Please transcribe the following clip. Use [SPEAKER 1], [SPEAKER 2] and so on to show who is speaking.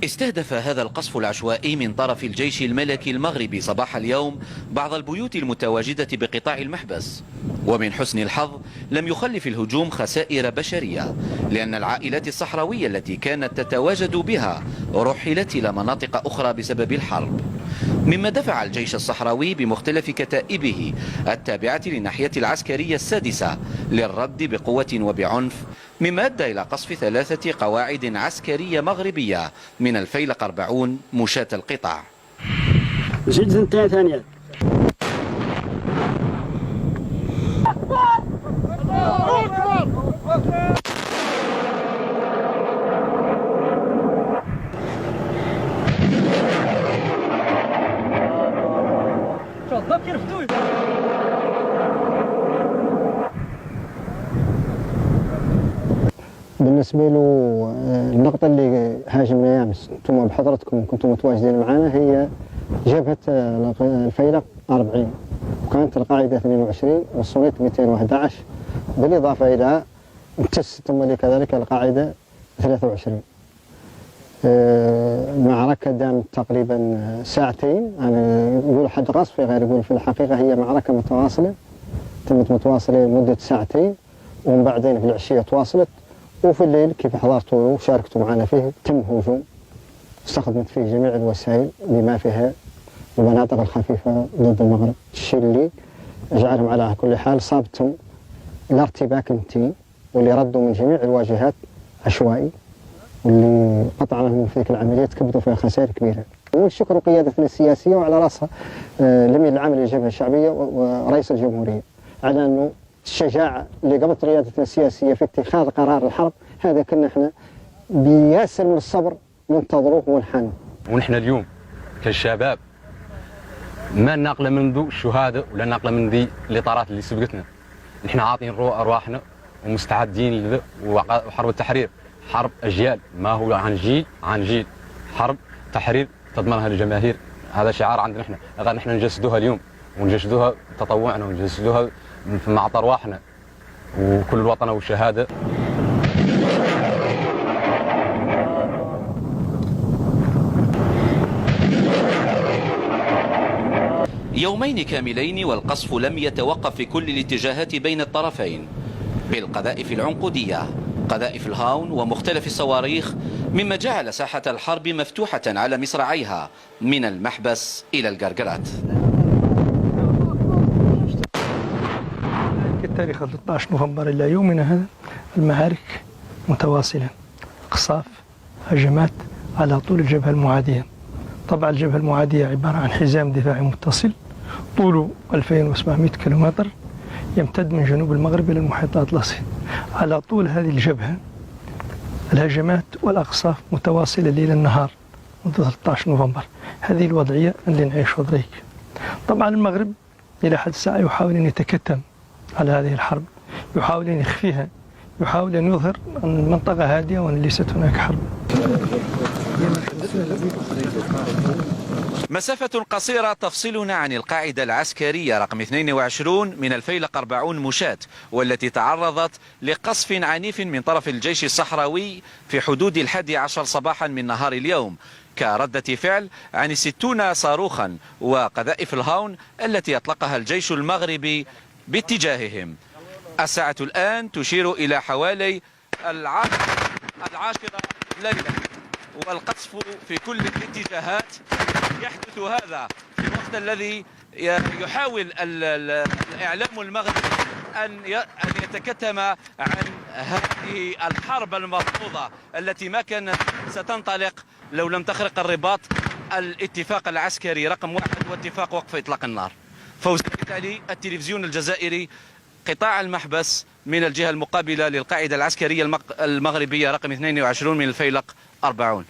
[SPEAKER 1] استهدف هذا القصف العشوائي من طرف الجيش الملكي المغربي صباح اليوم بعض البيوت المتواجدة بقطاع المحبس، ومن حسن الحظ لم يخلف الهجوم خسائر بشرية، لأن العائلات الصحراوية التي كانت تتواجد بها رحلت إلى مناطق أخرى بسبب الحرب، مما دفع الجيش الصحراوي بمختلف كتائبه التابعة للناحية العسكرية السادسة للرد بقوة وبعنف، مما أدى إلى قصف 3 قواعد عسكرية مغربية من الفيلق 40 مشاة القطاع.
[SPEAKER 2] زيد ثنتين ثانية.
[SPEAKER 3] بالنسبة له النقطة اللي هاجمنا أمس أنتم بحضرتكم كنتم متواجدين معنا هي جبهة الفيلق 40، وكانت القاعدة 22 والصنيت 211، بالإضافة إلى امتست ثم كذلك القاعدة 23. المعركة دامت تقريبا ساعتين، يعني يقول حد قصف غير يقول في الحقيقة هي معركة متواصلة تمت متواصلة لمدة ساعتين، ومن بعدين في العشية تواصلت، وفي الليل كيف حضرتوا وشاركتوا معنا فيه تم هجوم استخدمت فيه جميع الوسائل بما فيها المناطق الخفيفة ضد المغرب، الشيء اللي جعلهم على كل حال صابتهم الارتباك المتين، واللي ردوا من جميع الواجهات عشوائي، واللي قطعا لهم في العملية تكبدوا فيها خسائر كبيرة. والشكر قيادتنا السياسية وعلى رأسها الأمين العام للجبهة الشعبية ورئيس الجمهورية على أنه الشجاعة اللي قبضت قيادتنا السياسية في اتخاذ قرار الحرب، هذا كنا احنا بياسر من الصبر ننتظروه ونحن.
[SPEAKER 4] ونحن اليوم كالشباب ما ناقله من ذو الشهداء ولا ناقله من ذي الإطارات اللي سبقتنا، نحن عاطين أرواحنا ومستعدين لذا. وحرب التحرير حرب أجيال، ما هو عن جيل عن جيل، حرب تحرير تضمنها الجماهير، هذا شعار عندنا احنا، غير نحن نجسدوها اليوم ونجسدوها تطوعنا ونجسدوها مع أرواحنا وكل الوطن والشهادة.
[SPEAKER 1] يومين كاملين والقصف لم يتوقف في كل الاتجاهات بين الطرفين بالقذائف العنقودية، قذائف الهاون ومختلف الصواريخ، مما جعل ساحة الحرب مفتوحة على مصراعيها من المحبس إلى القرقرات.
[SPEAKER 5] التاريخ 13 نوفمبر إلى يومنا هذا المعارك متواصلة، قصاف هجمات على طول الجبهة المعادية. طبعا الجبهة المعادية عبارة عن حزام دفاعي متصل طوله 2700 كيلومتر يمتد من جنوب المغرب إلى المحيط الأطلسي. على طول هذه الجبهة الهجمات والأقصاف متواصلة ليل النهار منذ 13 نوفمبر. هذه الوضعية اللي نعيشها دريك. طبعا المغرب إلى حد الساعة يحاول أن يتكتم على هذه الحرب، يحاول أن يخفيها، يحاول أن يظهر أن المنطقة هادئة وأن ليست هناك حرب.
[SPEAKER 1] مسافة قصيرة تفصلنا عن القاعدة العسكرية رقم 22 من الفيلق 40 مشاة، والتي تعرضت لقصف عنيف من طرف الجيش الصحراوي في حدود 11 صباحا من نهار اليوم، كردة فعل عن 60 صاروخا وقذائف الهاون التي أطلقها الجيش المغربي باتجاههم. الساعة الآن تشير إلى حوالي 10 ليلة، والقصف في كل الاتجاهات. يحدث هذا في الوقت الذي يحاول الإعلام المغربي أن يتكتم عن هذه الحرب المرفوضة التي ما كانت ستنطلق لو لم تخرق الرباط الاتفاق العسكري رقم 1 واتفاق وقف إطلاق النار. فوزي التالي، التلفزيون الجزائري، قطاع المحبس من الجهة المقابلة للقاعدة العسكرية المغربية رقم 22 من الفيلق 40.